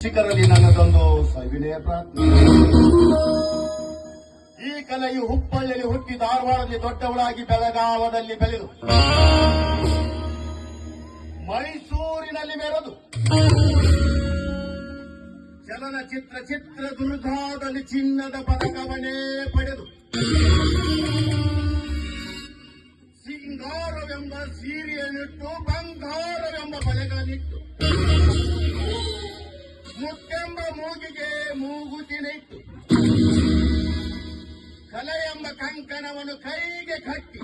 ಶಿಖರಲ್ಲಿ ನನ್ನದೊಂದು ಸವಿನಯ ಪ್ರಾರ್ಥನೆ. ಈ ಕಲೆಯು ಹುಬ್ಬಳ್ಳಿಯಲ್ಲಿ ಹುಟ್ಟಿ ಧಾರವಾಡದಲ್ಲಿ ದೊಡ್ಡವಳಾಗಿ ಬೆಳಗಾವದಲ್ಲಿ ಬೆಳೆದು ಮೈಸೂರಿನಲ್ಲಿ ಮೆರೆದು ಚಲನಚಿತ್ರ ಚಿತ್ರದುರ್ಗದಲ್ಲಿ ಚಿನ್ನದ ಪದಕವನ್ನೇ ಪಡೆದು ಸಿಂಗಾರವೆಂಬ ಸೀರೆಯನ್ನಿಟ್ಟು ಬಂಗಾರವೆಂಬ ಬಳೆಗಳನ್ನಿಟ್ಟು ಮುತ್ತೆಂಬ ಮೂಗಿಗೆ ಮೂಗುತಿನಿಟ್ಟು ಕಲೆ ಎಂಬ ಕಂಕಣವನ್ನು ಕೈಗೆ ಕಟ್ಟಿ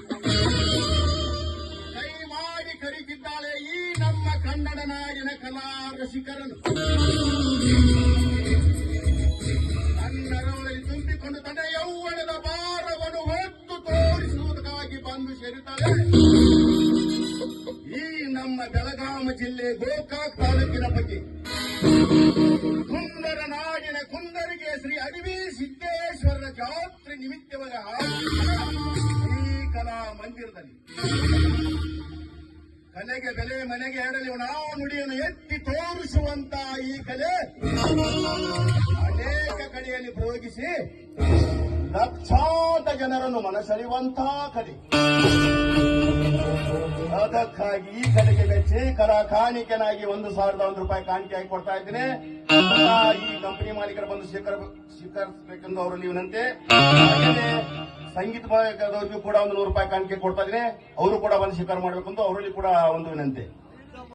ಕೈ ಮಾಡಿ ಕರೀತಿದ್ದಾಳೆ ಈ ನಮ್ಮ ಕನ್ನಡ ನಾಡಿನ ಕಲಾ ರಸಿಕರನ್ನು. ಕನ್ನಡಗಳಲ್ಲಿ ತುಂಬಿಕೊಂಡು ತನ್ನ ಯೌವನದ ಭಾರವನ್ನು ಹೊತ್ತು ತೋರಿಸುವುದಕ್ಕಾಗಿ ಬಂದು ಸೇರುತ್ತಾಳೆ ಈ ನಮ್ಮ ಬೆಳಗಾವಿ ಜಿಲ್ಲೆ ಗೋಕಾಕ್ ತಾಲೂಕಿನ ಬಗ್ಗೆ ಕುಂದರ ನಾಡಿನ ಕುಂದರಿಗೆ ಶ್ರೀ ಅಡವಿ ಸಿದ್ದೇಶ್ವರರ ಜಾತ್ರೆ ನಿಮಿತ್ತವಾದ ಈ ಕಲಾ ಮಂದಿರದಲ್ಲಿ ಕಲೆಗೆ ಬೆಲೆ ಮನೆಗೆ ಹೇಳಲಿ ನಾವು ನುಡಿಯನ್ನು ಎತ್ತಿ ತೋರಿಸುವಂತ ಈ ಕಲೆ ಅನೇಕ ಕಡೆಯಲ್ಲಿ ಪ್ರಯೋಗಿಸಿ ಲಕ್ಷಾಂತರ ಜನರನ್ನು ಮನಸೆಳೆಯುವಂತಹ ಕಲೆ. ಅದಕ್ಕಾಗಿ ಈ ಕಲೆಗೆ ಮೆಚ್ಚಿ ಕಲಾ ಕಾಣಿಕೆನಾಗಿ 1,001 ರೂಪಾಯಿ ಕಾಣಿಕೆಯಾಗಿ ಕೊಡ್ತಾ ಇದ್ದೇನೆ. ಈ ಕಂಪನಿ ಮಾಲೀಕರು ಬಂದು ಸ್ವೀಕರಿಸಬೇಕೆಂದು ಅವರಲ್ಲಿ ವಿನಂತಿ. ಹಾಗೆಯೇ ಸಂಗೀತ ಮಾಲೀಕರವರಿಗೂ ಕೂಡ 100 ರೂಪಾಯಿ ಕಾಣಿಕೆ ಕೊಡ್ತಾ ಇದ್ದೇನೆ. ಅವರು ಕೂಡ ಬಂದು ಸ್ವೀಕಾರ ಮಾಡಬೇಕೆಂದು ಅವರಲ್ಲಿ ಕೂಡ ಒಂದು ವಿನಂತಿ.